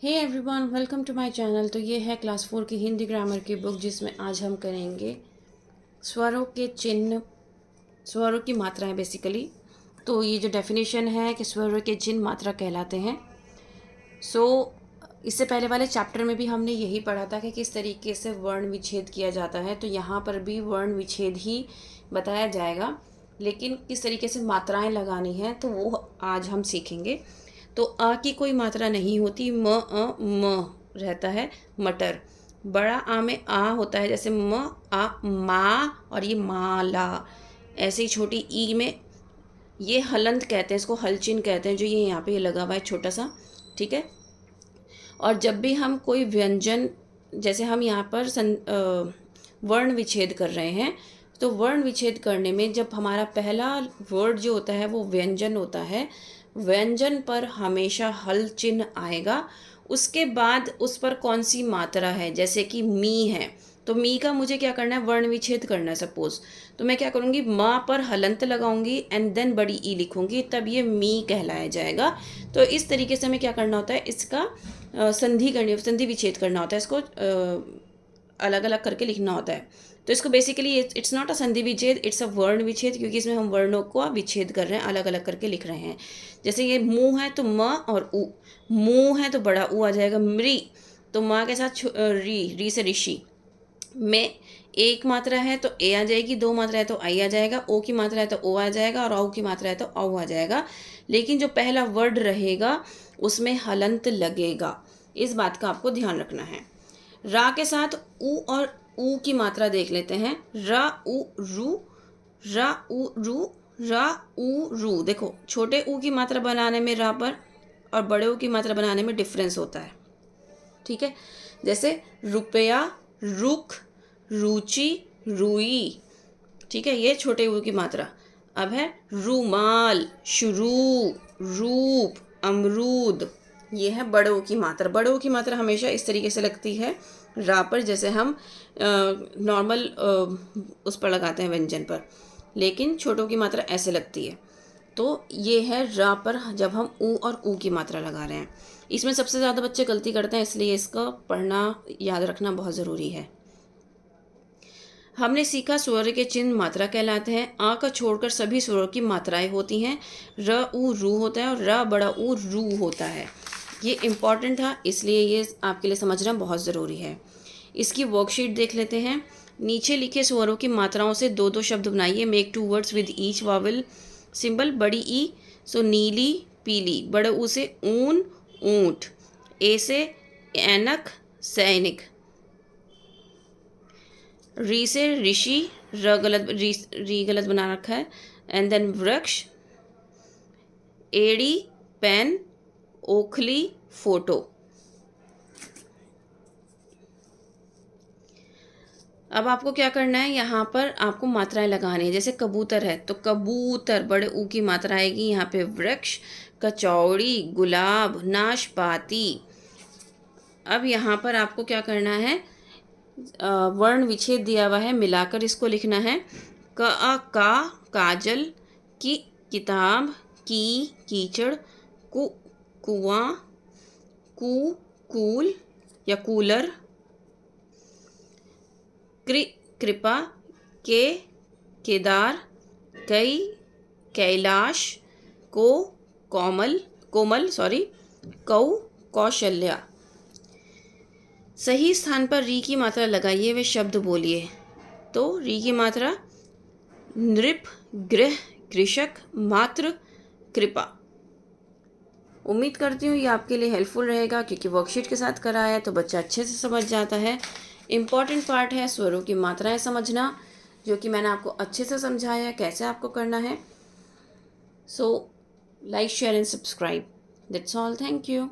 Hey everyone, welcome to my channel. तो ये है क्लास 4 की हिंदी ग्रामर की बुक, जिसमें आज हम करेंगे स्वरों के चिन्ह, स्वरों की मात्राएं बेसिकली। तो ये जो डेफिनेशन है कि स्वरों के चिन्ह मात्रा कहलाते हैं। इससे पहले वाले चैप्टर में भी हमने यही पढ़ा था कि किस तरीके से वर्ण विच्छेद किया जाता है। तो यहाँ पर भी वर्ण विच्छेद ही बताया जाएगा, लेकिन किस तरीके से मात्राएं लगानी हैं तो वो आज हम सीखेंगे। तो आ की कोई मात्रा नहीं होती, म रहता है मटर। बड़ा आ में आ होता है, जैसे म आ मा, और ये माला। ऐसे ही छोटी ई में ये हलंत कहते हैं, इसको हलचिन कहते हैं, जो ये यहाँ पे ये लगा हुआ है छोटा सा, ठीक है। और जब भी हम कोई व्यंजन, जैसे हम यहाँ पर वर्ण विच्छेद कर रहे हैं, तो वर्ण विच्छेद करने में जब हमारा पहला वर्ड जो होता है वो व्यंजन होता है, व्यंजन पर हमेशा हल चिन्ह आएगा। उसके बाद उस पर कौन सी मात्रा है, जैसे कि मी है, तो मी का मुझे क्या करना है, वर्ण विच्छेद करना है सपोज। तो मैं क्या करूँगी, माँ पर हलंत लगाऊंगी एंड देन बड़ी ई लिखूंगी, तब ये मी कहलाया जाएगा। तो इस तरीके से हमें क्या करना होता है, इसका संधि विच्छेद करना होता है, इसको अलग अलग करके लिखना होता है। तो इसको बेसिकली इट्स नॉट अ संधि विच्छेद, इट्स अ वर्ण विच्छेद, क्योंकि इसमें हम वर्णों को विच्छेद कर रहे हैं, अलग अलग करके लिख रहे हैं। जैसे ये मुँह है तो म और उ, मुँह है तो बड़ा ऊ आ जाएगा। मृ तो माँ के साथ री से ऋषि। में एक मात्रा है तो ए आ जाएगी, दो मात्रा है तो आई आ जाएगा, ओ की मात्रा है तो ओ आ जाएगा, और औ की मात्रा है तो औ आ जाएगा। लेकिन जो पहला वर्ड रहेगा उसमें हलंत लगेगा, इस बात का आपको ध्यान रखना है। रा के साथ उ और ऊ की मात्रा देख लेते हैं। रा उ रू, रा उ रू, रा उ रू। देखो, छोटे ऊ की मात्रा बनाने में रा पर और बड़े ऊ की मात्रा बनाने में डिफरेंस होता है, ठीक है। जैसे रुपया, रुख, रुचि, रुई, ठीक है, ये छोटे ऊ की मात्रा। अब है रूमाल, शुरू, रूप, अमरूद, ये है बड़े ऊ की मात्रा। बड़े ऊ की मात्रा हमेशा इस तरीके से लगती है रा पर, जैसे हम नॉर्मल उस पर लगाते हैं व्यंजन पर, लेकिन छोटों की मात्रा ऐसे लगती है। तो ये है रा पर जब हम ऊ और ऊ की मात्रा लगा रहे हैं। इसमें सबसे ज़्यादा बच्चे गलती करते हैं, इसलिए इसका पढ़ना याद रखना बहुत ज़रूरी है। हमने सीखा स्वर के चिन्ह मात्रा कहलाते हैं। आ का छोड़कर सभी स्वरों की मात्राएं होती हैं। र ऊ रू होता है और र बड़ा ऊ रू होता है। ये इम्पॉर्टेंट था, इसलिए ये आपके लिए समझना बहुत ज़रूरी है। इसकी वर्कशीट देख लेते हैं। नीचे लिखे स्वरों की मात्राओं से दो दो शब्द बनाइए। Make two words with each vowel symbol. बड़ी ई, सो नीली पीली। बड़े ऊ से ऊन ऊंट। ए से ऐनक सैनिक। री से ऋषि, र गलत, री गलत बना रखा है। एंड देन वृक्ष, एड़ी पेन, ओखली फोटो। अब आपको क्या करना है, यहाँ पर आपको मात्राएं लगानी है। जैसे कबूतर है तो कबूतर, बड़े ऊ की मात्रा आएगी यहाँ पे वृक्ष। कचौड़ी, गुलाब, नाशपाती। अब यहाँ पर आपको क्या करना है, वर्ण विच्छेद दिया हुआ है, मिलाकर इसको लिखना है। का काजल, की किताब, की कीचड़, कु कुआं, कू कूल या कूलर, कृपा, के केदार, कई कैलाश, को कोमल सॉरी, कौ कौशल्या। सही स्थान पर री की मात्रा लगाइए, वे शब्द बोलिए। तो री की मात्रा नृप, गृह, कृषक, मातृ, कृपा। उम्मीद करती हूँ ये आपके लिए हेल्पफुल रहेगा, क्योंकि वर्कशीट के साथ कराया है तो बच्चा अच्छे से समझ जाता है। इम्पॉर्टेंट पार्ट है स्वरों की मात्राएं समझना, जो कि मैंने आपको अच्छे से समझाया कैसे आपको करना है। So like, share and subscribe. That's all. Thank you.